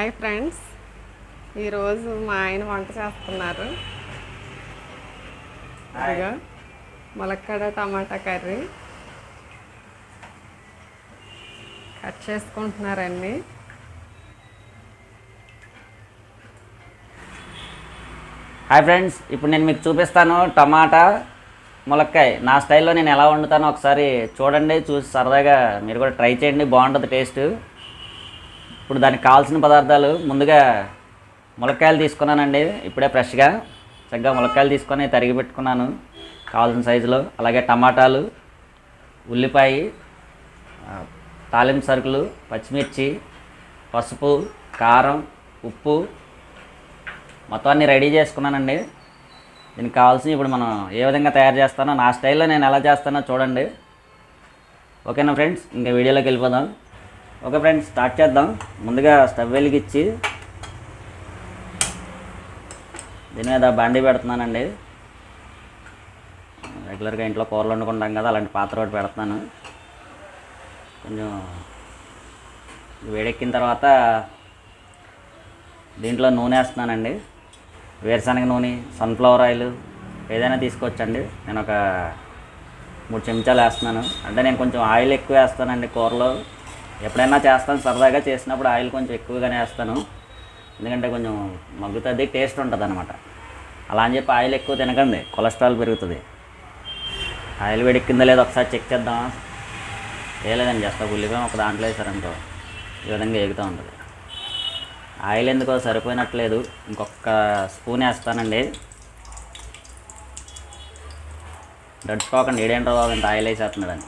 Hi friends, ఈరోజు మా ఆయన వంట చేస్తున్నారు. ఇదిగో ములక్కాడ టమాటా కర్రీ కట్ చేసుకుంటున్నారండి. హాయ్ ఫ్రెండ్స్, ఇప్పుడు నేను మీకు చూపిస్తాను టమాటా ములక్కాయ నా స్టైల్లో నేను ఎలా వండుతానో ఒకసారి చూడండి. చూసి సరదాగా మీరు కూడా ట్రై చేయండి, బాగుంటుంది టేస్ట్. ఇప్పుడు దానికి కావాల్సిన పదార్థాలు ముందుగా ములక్కాయలు తీసుకున్నానండి. ఇప్పుడే ఫ్రెష్గా చక్కగా ములక్కాయలు తీసుకొని తరిగి పెట్టుకున్నాను కావాల్సిన సైజులో. అలాగే టమాటాలు, ఉల్లిపాయ, తాలింపు సరుకులు, పచ్చిమిర్చి, పసుపు, కారం, ఉప్పు మొత్తం అన్నీ రెడీ చేసుకున్నానండి. దీనికి కావాల్సిన ఇప్పుడు మనం ఏ విధంగా తయారు చేస్తానో నా స్టైల్లో నేను ఎలా చేస్తానో చూడండి. ఓకేనా ఫ్రెండ్స్, ఇంకా వీడియోలోకి వెళ్ళిపోదాం. ఓకే ఫ్రెండ్స్, స్టార్ట్ చేద్దాం. ముందుగా స్టవ్ వెలిగించి దీని మీద బాండీ పెడుతున్నానండి. రెగ్యులర్గా ఇంట్లో కూరలు వండుకుంటాం కదా, అలాంటి పాత్ర ఒకటి పెడుతున్నాను. కొంచెం వేడెక్కిన తర్వాత దీంట్లో నూనె వేస్తున్నానండి. వేరుశనగ నూనె, సన్ఫ్లవర్ ఆయిల్ ఏదైనా తీసుకోవచ్చండి. నేను ఒక 3 చెంచాలు వేస్తున్నాను. అంటే నేను కొంచెం ఆయిల్ ఎక్కువ వేస్తానండి కూరలో. ఎప్పుడైనా చేస్తాను సరదాగా, చేసినప్పుడు ఆయిల్ కొంచెం ఎక్కువగానే వేస్తాను. ఎందుకంటే కొంచెం మగ్గుతుంది, టేస్ట్ ఉంటుంది అనమాట. అలా అని చెప్పి ఆయిల్ ఎక్కువ తినకండి, కొలెస్ట్రాల్ పెరుగుతుంది. ఆయిల్ వేడెక్కిందో లేదో ఒకసారి చెక్ చేద్దామా? లేదండి, జస్ట్ ఒక ఉల్లిపాయ ఒక దాంట్లో వేసారనుకో ఈ విధంగా ఎగుతూ ఉంటుంది. ఆయిల్ ఎందుకో సరిపోయినట్లేదు, ఇంకొక స్పూన్ వేస్తానండి. దడుచుకోకండి, ఏడేంటో ఇంత ఆయిల్ వేసేస్తున్నాడని.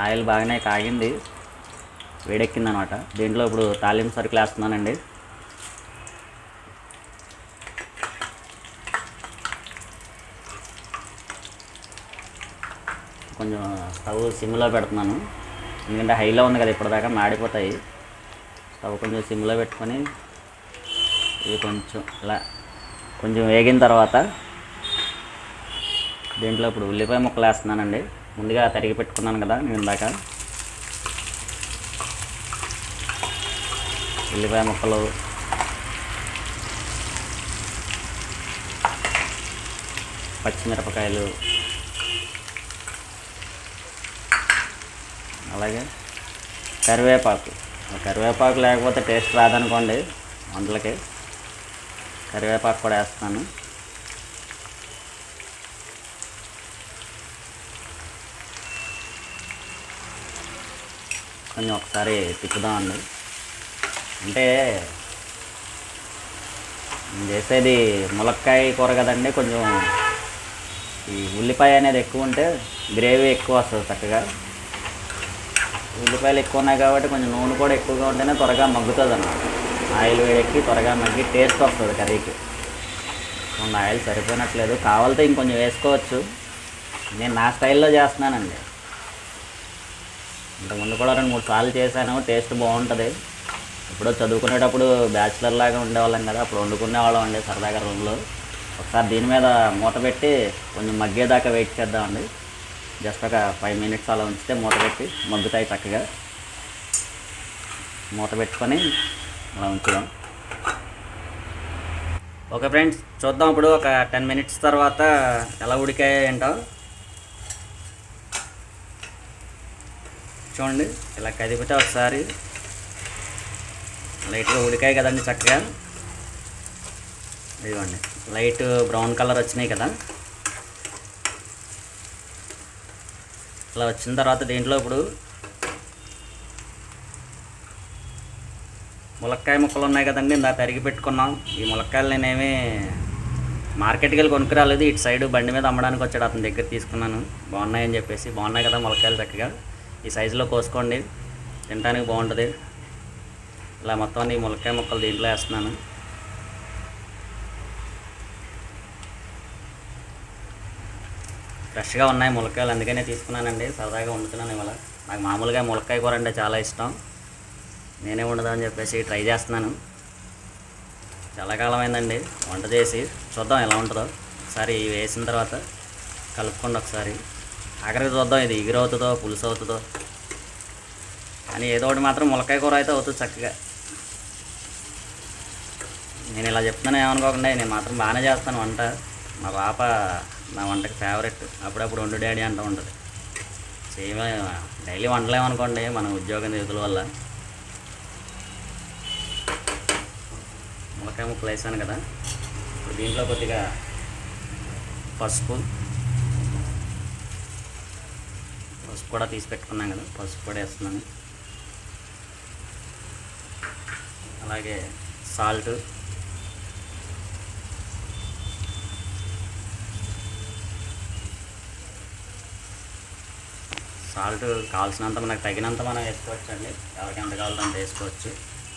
ఆయిల్ బాగానే కాగింది, వేడెక్కింది అనమాట. దీంట్లో ఇప్పుడు తాలింపు సరుకులు వేస్తున్నానండి. కొంచెం స్టవ్ సిమ్లో పెడుతున్నాను, ఎందుకంటే హైలో ఉంది కదా, ఇప్పటిదాకా మాడిపోతాయి. స్టవ్ కొంచెం సిమ్లో పెట్టుకొని ఇవి కొంచెం ఇలా కొంచెం వేగిన తర్వాత దీంట్లో ఇప్పుడు ఉల్లిపాయ ముక్కలు వేస్తున్నానండి. ముందుగా తరిగి పెట్టుకున్నాను కదా నేను ఇందాక. ఉల్లిపాయ ముక్కలు, పచ్చిమిరపకాయలు, అలాగే కరివేపాకు. కరివేపాకు లేకపోతే టేస్ట్ రాదనుకోండి వంటలకి. కరివేపాకు కూడా వేస్తాను. కొంచెం ఒకసారి తిప్పుదామండి. అంటే నేను చేసేది ములక్కాయ కూర కదండి, కొంచెం ఈ ఉల్లిపాయ అనేది ఎక్కువ ఉంటే గ్రేవీ ఎక్కువ వస్తుంది చక్కగా. ఉల్లిపాయలు ఎక్కువ ఉన్నాయి కాబట్టి కొంచెం నూనె కూడా ఎక్కువగా ఉంటేనే త్వరగా మగ్గుతుంది అన్నమాట. ఆయిల్ వేడెక్కి త్వరగా మగ్గి టేస్ట్ వస్తుంది కర్రీకి. కొంచెం ఆయిల్ సరిపోయినట్లేదు, కావాలితే ఇంకొంచెం వేసుకోవచ్చు. నేను నా స్టైల్లో చేస్తున్నానండి. ఇంతకుముందు కూడా 2-3 సార్లు చేశాను, టేస్ట్ బాగుంటుంది. ఇప్పుడు చదువుకునేటప్పుడు బ్యాచిలర్ లాగా ఉండేవాళ్ళం కదా, అప్పుడు వండుకునేవాళ్ళం అండి సరదాగా రూమ్లో. ఒకసారి దీని మీద మూత పెట్టి కొంచెం మగ్గేదాకా వెయిట్ చేద్దామండి. జస్ట్ ఒక 5 మినిట్స్ అలా ఉంచితే మూత పెట్టి మగ్గుతాయి చక్కగా. మూత పెట్టుకొని అలా ఉంచుదాం. ఓకే ఫ్రెండ్స్, చూద్దాం ఇప్పుడు ఒక 10 మినిట్స్ తర్వాత ఎలా ఉడికాయో ఏంటో చూడండి. ఇలా కదిపితే ఒకసారి లైట్గా ఉడికాయి కదండి చక్కగా. ఇదిగోండి, లైట్ బ్రౌన్ కలర్ వచ్చినాయి కదా. ఇలా వచ్చిన తర్వాత దీంట్లో ఇప్పుడు ములక్కాయ ముక్కలు ఉన్నాయి కదండి, ఇందాక తరిగి పెట్టుకున్నాం. ఈ ములక్కాయలు నేనేమి మార్కెట్కి వెళ్ళి కొనుక్కురాలేదు, ఇటు సైడ్ బండి మీద అమ్మడానికి వచ్చాడు, అతని దగ్గర తీసుకున్నాను. బాగున్నాయని చెప్పేసి. బాగున్నాయి కదా ములక్కాయలు, చక్కగా ఈ సైజులో కోసుకోండి, తినడానికి బాగుంటుంది. ఇలా మొత్తం ఈ ములక్కాయ ముక్కలు దీంట్లో వేస్తున్నాను. ఫ్రెష్గా ఉన్నాయి ములక్కాయలు, అందుకనే తీసుకున్నానండి. సరదాగా వండుతున్నాను ఇవాళ. నాకు మామూలుగా ములక్కాయ కూర అంటే చాలా ఇష్టం. నేనే వండుదామని చెప్పేసి ట్రై చేస్తున్నాను. చాలా కాలం అయిందండి వంట చేసి. చూద్దాం ఎలా ఉంటుందో. ఒకసారి వేసిన తర్వాత కలుపుకోండి ఒకసారి. ఆఖరికి చూద్దాం ఇది ఎగురు అవుతుందో పులుసు అవుతుందో. కానీ ఏదో ఒకటి మాత్రం ములక్కాయ కూర అయితే అవుతుంది చక్కగా. నేను ఇలా చెప్తున్నాను ఏమనుకోకుండా, నేను మాత్రం బాగానే చేస్తాను వంట. మా పాప నా వంటకి ఫేవరెట్. అప్పుడప్పుడు వండు డాడీ అంటూ ఉంటుంది. చేయమే డైలీ వండలేమనుకోండి మన ఉద్యోగం నిధుల వల్ల. ములక్కాయ ముక్కలు వేసాను కదా, ఇప్పుడు దీంట్లో కొద్దిగా పసుపు కూడా తీసి పెట్టుకున్నాం కదా, పసుపు కూడా వేస్తున్నాను. అలాగే సాల్ట్, కావాల్సినంత మనకు తగినంత మనం వేసుకోవచ్చు అండి. ఎవరికి ఎంత కావాలో అంత వేసుకోవచ్చు.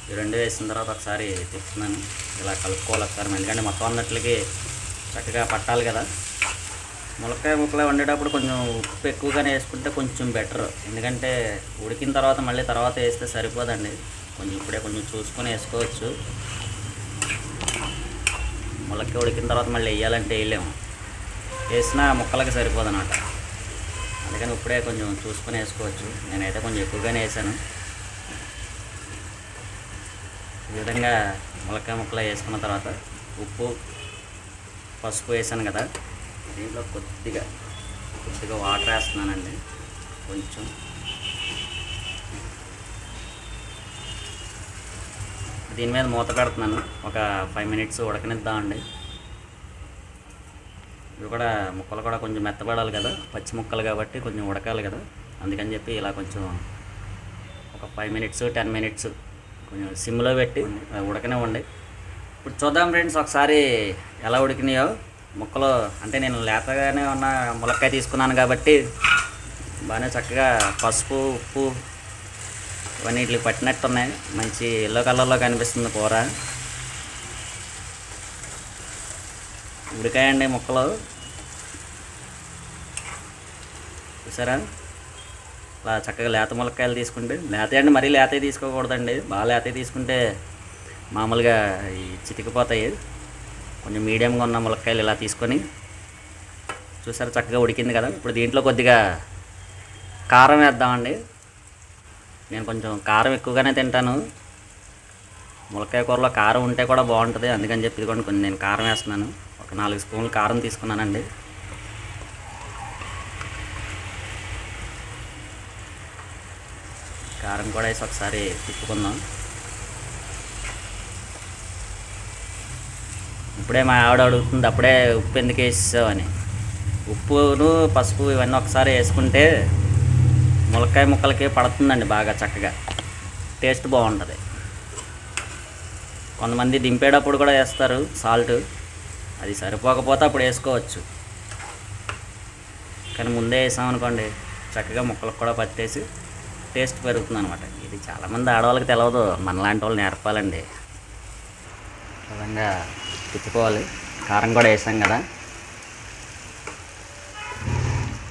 ఈ రెండు వేసిన తర్వాత ఒకసారి తిప్పుతున్నాను, ఇలా కలుపుకోవాలి ఒకసారి. ఎందుకంటే మొత్తం అన్నట్లకి చక్కగా పట్టాలి కదా. ములక్కాయ ముక్కలు వండేటప్పుడు కొంచెం ఉప్పు ఎక్కువగానే వేసుకుంటే కొంచెం బెటర్. ఎందుకంటే ఉడికిన తర్వాత మళ్ళీ తర్వాత వేస్తే సరిపోదండి. కొంచెం ఇప్పుడే కొంచెం చూసుకొని వేసుకోవచ్చు. ములక్కాయ ఉడికిన తర్వాత మళ్ళీ వేయాలంటే వేయలేము, వేసినా ముక్కలకి సరిపోదు అన్నమాట. అందుకని ఇప్పుడే కొంచెం చూసుకొని వేసుకోవచ్చు. నేనైతే కొంచెం ఎక్కువగానే వేసాను. ఈ విధంగా ములక్కాయ ముక్కలు వేసుకున్న తర్వాత ఉప్పు, పసుపు వేసాను కదా, దీంట్లో కొద్దిగా వాటర్ వేస్తున్నానండి. కొంచెం దీని మీద మూత పెడుతున్నాను. ఒక 5 minutes ఉడకనిద్దామండి. ఇవి కూడా ముక్కలు కూడా కొంచెం మెత్తపడాలి కదా, పచ్చి ముక్కలు కాబట్టి కొంచెం ఉడకాలి కదా. అందుకని చెప్పి ఇలా కొంచెం ఒక 5 minutes 10 minutes కొంచెం సిమ్లో పెట్టి ఉడకనివ్వండి. ఇప్పుడు చూద్దాం ఫ్రెండ్స్ ఒకసారి ఎలా ఉడికినాయో ముక్కలు. అంటే నేను లేతగానే ఉన్న ములక్కాయ తీసుకున్నాను కాబట్టి బాగానే చక్కగా పసుపు, ఉప్పు ఇవన్నీ ఇట్లా పట్టినట్టున్నాయి. మంచి ఎల్లో కలర్లో కనిపిస్తుంది కూర. ఉడికాయండి ముక్కలు, చూసారా? అలా చక్కగా లేత ములక్కాయలు తీసుకుంటే, లేత అండి మరీ లేతవి తీసుకోకూడదండి. బాగా లేతవి తీసుకుంటే మామూలుగా చితికిపోతాయి. కొంచెం మీడియంగా ఉన్న ములక్కాయలు ఇలా తీసుకొని, చూసారా చక్కగా ఉడికింది కదా. ఇప్పుడు దీంట్లో కొద్దిగా కారం వేద్దామండి. నేను కొంచెం కారం ఎక్కువగానే తింటాను. ములక్కాయ కూరలో కారం ఉంటే కూడా బాగుంటుంది. అందుకని చెప్పి ఇది కొంచెం నేను కారం వేస్తున్నాను. ఒక 4 స్పూన్లు కారం తీసుకున్నానండి. కారం కూడా వేసి ఒకసారి తిప్పుకుందాం. ఇప్పుడే మా ఆవిడ అడుగుతుంది, అప్పుడే ఉప్పు ఎందుకు వేసావు అని. ఉప్పును పసుపు ఇవన్నీ ఒకసారి వేసుకుంటే ములక్కాయ ముక్కలకి పడుతుందండి బాగా చక్కగా, టేస్ట్ బాగుంటుంది. కొంతమంది దింపేటప్పుడు కూడా వేస్తారు సాల్ట్, అది సరిపోకపోతే అప్పుడు వేసుకోవచ్చు. కానీ ముందే వేసామనుకోండి చక్కగా ముక్కలకు కూడా పట్టేసి టేస్ట్ పెరుగుతుంది అనమాట. ఇది చాలామంది ఆడవాళ్ళకి తెలియదు, మనలాంటి వాళ్ళు నేర్పాలండి. విధంగా తిప్పుకోవాలి. కారం కూడా వేసాం కదా.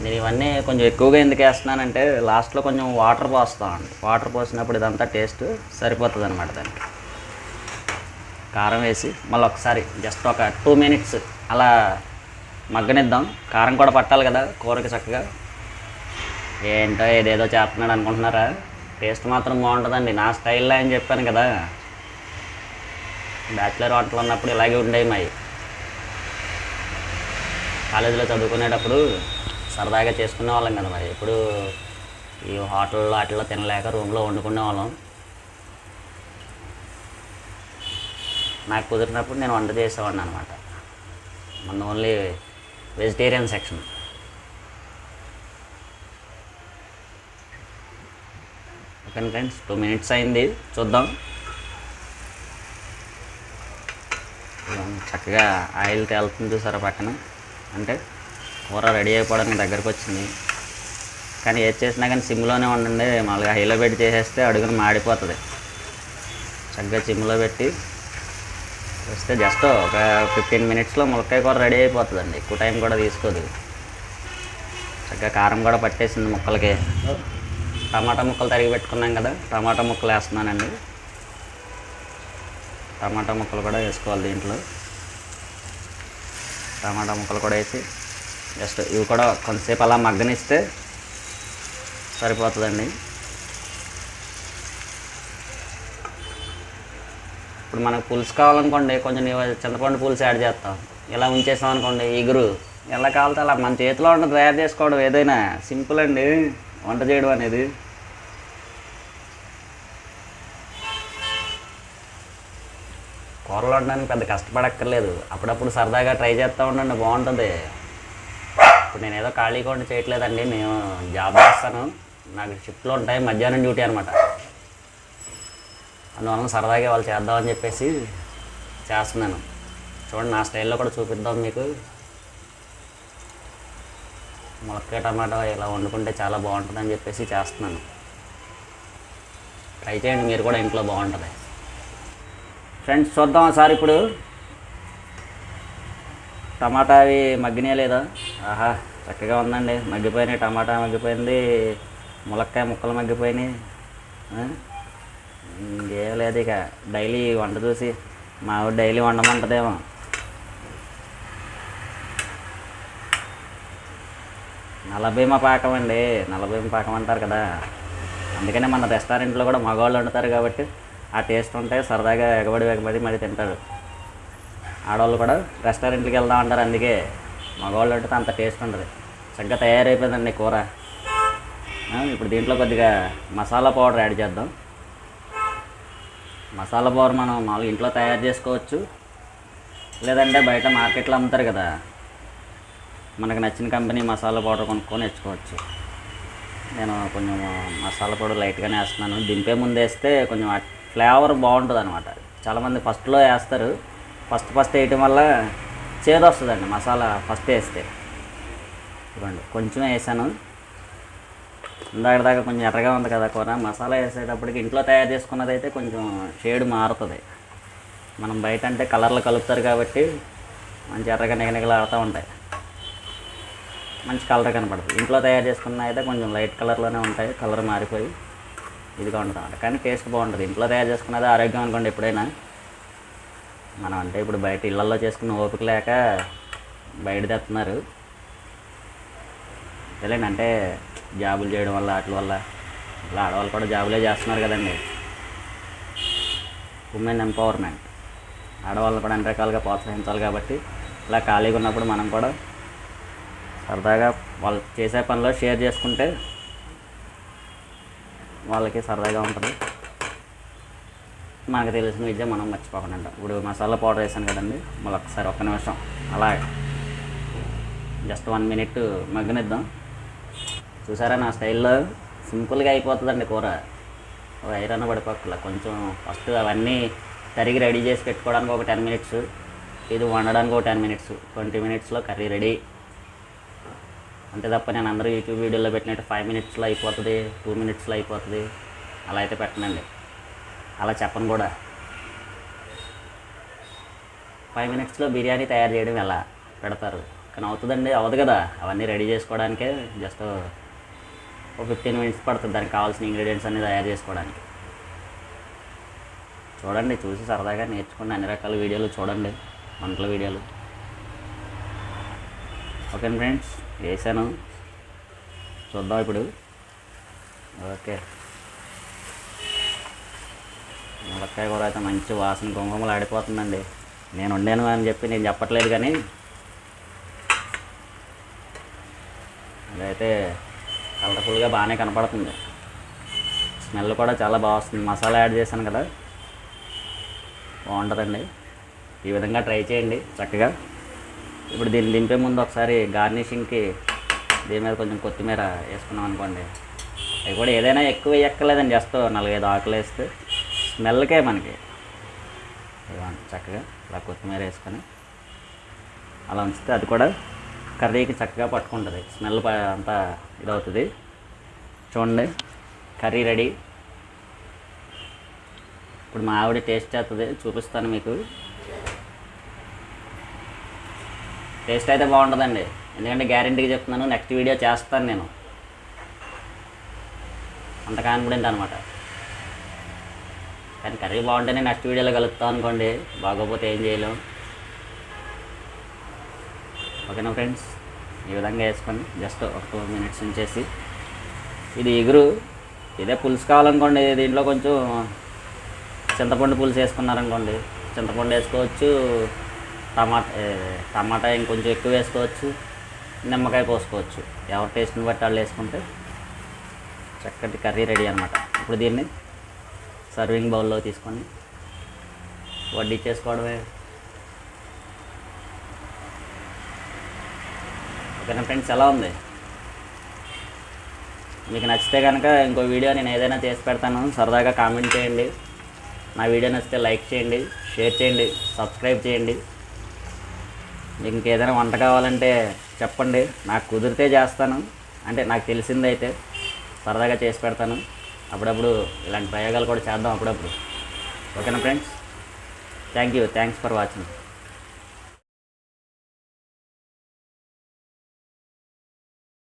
నేను ఇవన్నీ కొంచెం ఎక్కువగా ఎందుకు వేస్తున్నానంటే లాస్ట్లో కొంచెం వాటర్ పోస్తామండి. వాటర్ పోసినప్పుడు ఇదంతా టేస్ట్ సరిపోతుంది అనమాట. దానికి కారం వేసి మళ్ళీ ఒకసారి జస్ట్ ఒక 2 minutes అలా మగ్గనిద్దాం. కారం కూడా పట్టాలి కదా కూరకి చక్కగా. ఏంటో ఏదేదో చేస్తున్నాడు అనుకుంటున్నారా? టేస్ట్ మాత్రం బాగుంటుందండి. నా స్టైల్లో అని చెప్పాను కదా, బ్యాచిలర్ వంటలు ఉన్నప్పుడు ఇలాగే ఉండేవి. మావి కాలేజీలో చదువుకునేటప్పుడు సరదాగా చేసుకునే వాళ్ళం కదా. మరి ఎప్పుడు ఈ హోటల్లో వాటిల్లో తినలేక రూమ్లో వండుకునే వాళ్ళం. నాకు కుదిరినప్పుడు నేను వంట చేసేవాడిని అనమాట. మన only vegetarian section. Okay friends, 2 minutes అయింది, చూద్దాం. చక్కగా ఆయిల్ తేలుతుంది చూసారా పక్కన. అంటే కూర రెడీ అయిపోవడానికి దగ్గరకు వచ్చింది. కానీ ఏది చేసినా కానీ సిమ్లోనే ఉండండి. మామూలుగా హైలో పెట్టి చేసేస్తే అడుగున మాడిపోతుంది. చక్కగా సిమ్లో పెట్టి వస్తే జస్ట్ ఒక 15 minutesలో ములక్కాయ కూర రెడీ అయిపోతుందండి. ఎక్కువ టైం కూడా తీసుకోదు. చక్కగా కారం కూడా పట్టేసింది ముక్కలకి. టమాటా ముక్కలు తరిగి పెట్టుకున్నాం కదా, టమాటా ముక్కలు వేస్తున్నానండి. టమాటా ముక్కలు కూడా వేసుకోవాలి దీంట్లో. టమాటా ముక్కలు కూడా వేసి జస్ట్ ఇవి కూడా కొంతసేపు అలా మగ్గనిస్తే సరిపోతుందండి. ఇప్పుడు మనకు పులుసు కావాలనుకోండి కొంచెం చింతపండు పులుసు యాడ్ చేస్తాం. ఇలా ఉంచేసాం అనుకోండి ఇగురు ఎలా కావాలితే అలా మన చేతిలో ఉంటుంది తయారు చేసుకోవడం. ఏదైనా సింపుల్ అండి వంట చేయడం అనేది. కూరలు వండడానికి పెద్ద కష్టపడక్కర్లేదు, అప్పుడప్పుడు సరదాగా ట్రై చేస్తూ ఉండండి, బాగుంటుంది. ఇప్పుడు నేను ఏదో ఖాళీగా ఉండి చేయట్లేదండి, నేను జాబ్ చేస్తాను, నాకు షిఫ్ట్లో ఉంటాయి, మధ్యాహ్నం డ్యూటీ అనమాట. అందువలన సరదాగా వాళ్ళు చేద్దామని చెప్పేసి చేస్తున్నాను. చూడండి నా స్టైల్లో కూడా చూపిద్దాం మీకు. ములక్కాయ టమాటా ఇలా వండుకుంటే చాలా బాగుంటుందని చెప్పేసి చేస్తున్నాను. ట్రై చేయండి మీరు కూడా ఇంట్లో, బాగుంటుంది. ఫ్రెండ్స్ చూద్దాం ఒకసారి ఇప్పుడు టమాటా అవి మగ్గినాయా లేదా. ఆహా చక్కగా ఉందండి, మగ్గిపోయినాయి, టమాటా మగ్గిపోయింది, ములక్కాయ ముక్కలు మగ్గిపోయినాయి. ఇంకేం లేదు ఇక డైలీ వంట చూసి మా ఆవిడ డైలీ వండమంటదేమో. నలభీమ పాకం అండి, నలభీమ పాకం అంటారు కదా, అందుకనే మన రెస్టారెంట్లో కూడా మగవాళ్ళు వండుతారు కాబట్టి ఆ టేస్ట్ ఉంటే సరదాగా ఎగబడి మరి తింటారు. ఆడవాళ్ళు కూడా రెస్టారెంట్కి వెళ్దాం అంటారు, అందుకే మగవాళ్ళు వండితే అంత టేస్ట్ ఉంటుంది. చక్కగా తయారైపోయిందండి కూర. ఇప్పుడు దీంట్లో కొద్దిగా మసాలా పౌడర్ యాడ్ చేద్దాం. మసాలా పౌడర్ మనం మామూలుగా ఇంట్లో తయారు చేసుకోవచ్చు, లేదంటే బయట మార్కెట్లో అమ్ముతారు కదా, మనకు నచ్చిన కంపెనీ మసాలా పౌడర్ కొనుక్కొని తెచ్చుకోవచ్చు. నేను కొంచెం మసాలా పౌడర్ లైట్గానే వేస్తున్నాను. దింపే ముందు వేస్తే కొంచెం ఫ్లేవర్ బాగుంటుంది అనమాట. చాలామంది ఫస్ట్లో వేస్తారు, ఫస్ట్ వేయటం వల్ల చేదు వస్తుందండి మసాలా ఫస్ట్ వేస్తే. ఇవ్వండి కొంచెమే వేసాను, దాకా కొంచెం ఎర్రగా ఉంది కదా కూర. మసాలా వేసేటప్పటికి ఇంట్లో తయారు చేసుకున్నది అయితే కొంచెం షేడ్ మారుతుంది. మనం బయట అంటే కలర్లు కలుపుతారు కాబట్టి మంచి ఎర్రగా నిగనిగలాడుతూ ఉంటాయి, మంచి కలర్ కనపడుతుంది. ఇంట్లో తయారు చేసుకున్న అయితే కొంచెం లైట్ కలర్లోనే ఉంటాయి, కలర్ మారిపోయి ఇదిగా ఉంటుంది అన్నమాట. కానీ టేస్ట్ బాగుంటుంది. ఇంట్లో తయారు చేసుకున్నది ఆరోగ్యం అనుకోండి ఎప్పుడైనా. మనం అంటే ఇప్పుడు బయట ఇళ్లలో చేసుకున్న ఓపిక లేక బయట తెస్తున్నారు తెలియండి. అంటే జాబులు చేయడం వల్ల వాటి వల్ల ఇలా ఆడవాళ్ళు కూడా జాబులే చేస్తున్నారు కదండి. ఉమెన్ ఎంపవర్మెంట్, ఆడవాళ్ళని కూడా అన్ని రకాలుగా ప్రోత్సహించాలి కాబట్టి ఇలా ఖాళీగా ఉన్నప్పుడు మనం కూడా సరదాగా వాళ్ళు చేసే పనిలో షేర్ చేసుకుంటే వాళ్ళకి సరదాగా ఉంటుంది. మనకు తెలిసిన విద్య మనం మర్చిపోకుండా ఉంటాం. ఇప్పుడు మసాలా పౌడర్ వేసాను కదండి, మళ్ళీ ఒకసారి ఒక్క నిమిషం అలా జస్ట్ 1 minute మగ్గనిద్దాం. చూసారా నా స్టైల్లో సింపుల్గా అయిపోతుందండి కూర. ఐరన్ పడిపోక్కల కొంచెం ఫస్ట్ అవన్నీ తరిగి రెడీ చేసి పెట్టుకోవడానికి ఒక 10 minutes, ఇది వండడానికి ఒక 10 minutes, 20 minutesలో కర్రీ రెడీ. అంతే తప్ప నేను అందరూ యూట్యూబ్ వీడియోలో పెట్టినట్టు 5 minutesలో అయిపోతుంది, 2 minutesలో అయిపోతుంది అలా అయితే పెట్టనండి. అలా చెప్పను కూడా. 5 minutesలో బిర్యానీ తయారు చేయడం ఎలా పెడతారు, కానీ అవుతుందండి, అవ్వదు కదా. అవన్నీ రెడీ చేసుకోవడానికే జస్ట్ ఒక 15 minutes పడుతుంది దానికి కావాల్సిన ఇంగ్రీడియంట్స్ అన్నీ తయారు చేసుకోవడానికి. చూడండి, చూసి సరదాగా నేర్చుకోండి, అన్ని రకాల వీడియోలు చూడండి, వంటల వీడియోలు. ఓకే ఫ్రెండ్స్, వేసాను, చూద్దాం ఇప్పుడు. ఓకే, ములక్కాయ కూర అయితే మంచి వాసన గుమగుమలు ఆడిపోతుందండి. నేను వండాను అని చెప్పి నేను చెప్పట్లేదు, కానీ అదైతే కలర్ఫుల్గా బాగానే కనపడుతుంది. స్మెల్ కూడా చాలా బాగా వస్తుంది. మసాలా యాడ్ చేశాను కదా, బాగుంటుందండి. ఈ విధంగా ట్రై చేయండి చక్కగా. ఇప్పుడు దీన్ని దింపే ముందు ఒకసారి గార్నిషింగ్కి దీని మీద కొంచెం కొత్తిమీర వేసుకున్నాం అనుకోండి, అవి కూడా ఏదైనా ఎక్కువ వేయక్కర్లేదండి, జస్ట్ 4-5 ఆకులు వేస్తే స్మెల్కే మనకి చక్కగా ఇలా కొత్తిమీర వేసుకొని అలా ఉంచితే అది కూడా కర్రీకి చక్కగా పట్టుకుంటుంది, స్మెల్ అంతా ఇదవుతుంది. చూడండి కర్రీ రెడీ. ఇప్పుడు మా ఆవిడ టేస్ట్ చేస్తుంది, చూపిస్తాను మీకు. టేస్ట్ అయితే బాగుంటుందండి, ఎందుకంటే గ్యారెంటీగా చెప్తున్నాను, నెక్స్ట్ వీడియో చేస్తాను నేను, అంత కాన్ఫిడెంట్ అనమాట. కానీ కర్రీ బాగుంటేనే నెక్స్ట్ వీడియోలో కలుపుతాం అనుకోండి, బాగోపోతే ఏం చేయలేం. ఓకేనా ఫ్రెండ్స్, ఈ విధంగా వేసుకొని జస్ట్ ఒక 2 minutes ఉంచేసి, ఇది ఎగురు, ఇదే పులుసు కావాలనుకోండి దీంట్లో కొంచెం చింతపండు పులుసు వేసుకున్నారనుకోండి, చింతపండు వేసుకోవచ్చు, టమాటా ఇంకొంచెం ఎక్కువ వేసుకోవచ్చు, నిమ్మకాయ పోసుకోవచ్చు. ఎవరి టేస్ట్ని బట్టి వాళ్ళు వేసుకుంటే చక్కటి కర్రీ రెడీ అనమాట. ఇప్పుడు దీన్ని సర్వింగ్ బౌల్లో తీసుకొని వడ్డించేసుకోవడమే. ఓకేనా ఫ్రెండ్స్, ఎలా ఉంది? మీకు నచ్చితే కనుక ఇంకో వీడియో నేను ఏదైనా చేసి పెడతాను, సరదాగా కామెంట్ చేయండి. నా వీడియో నచ్చితే లైక్ చేయండి, షేర్ చేయండి, సబ్స్క్రైబ్ చేయండి. మీకు ఇంకేదైనా వంట కావాలంటే చెప్పండి, నాకు కుదిరితే చేస్తాను. అంటే నాకు తెలిసిందైతే సరదాగా చేసి పెడతాను. అప్పుడప్పుడు ఇలాంటి ప్రయోగాలు కూడా చేద్దాం అప్పుడప్పుడు. ఓకేనా ఫ్రెండ్స్, థ్యాంక్స్ ఫర్ వాచింగ్.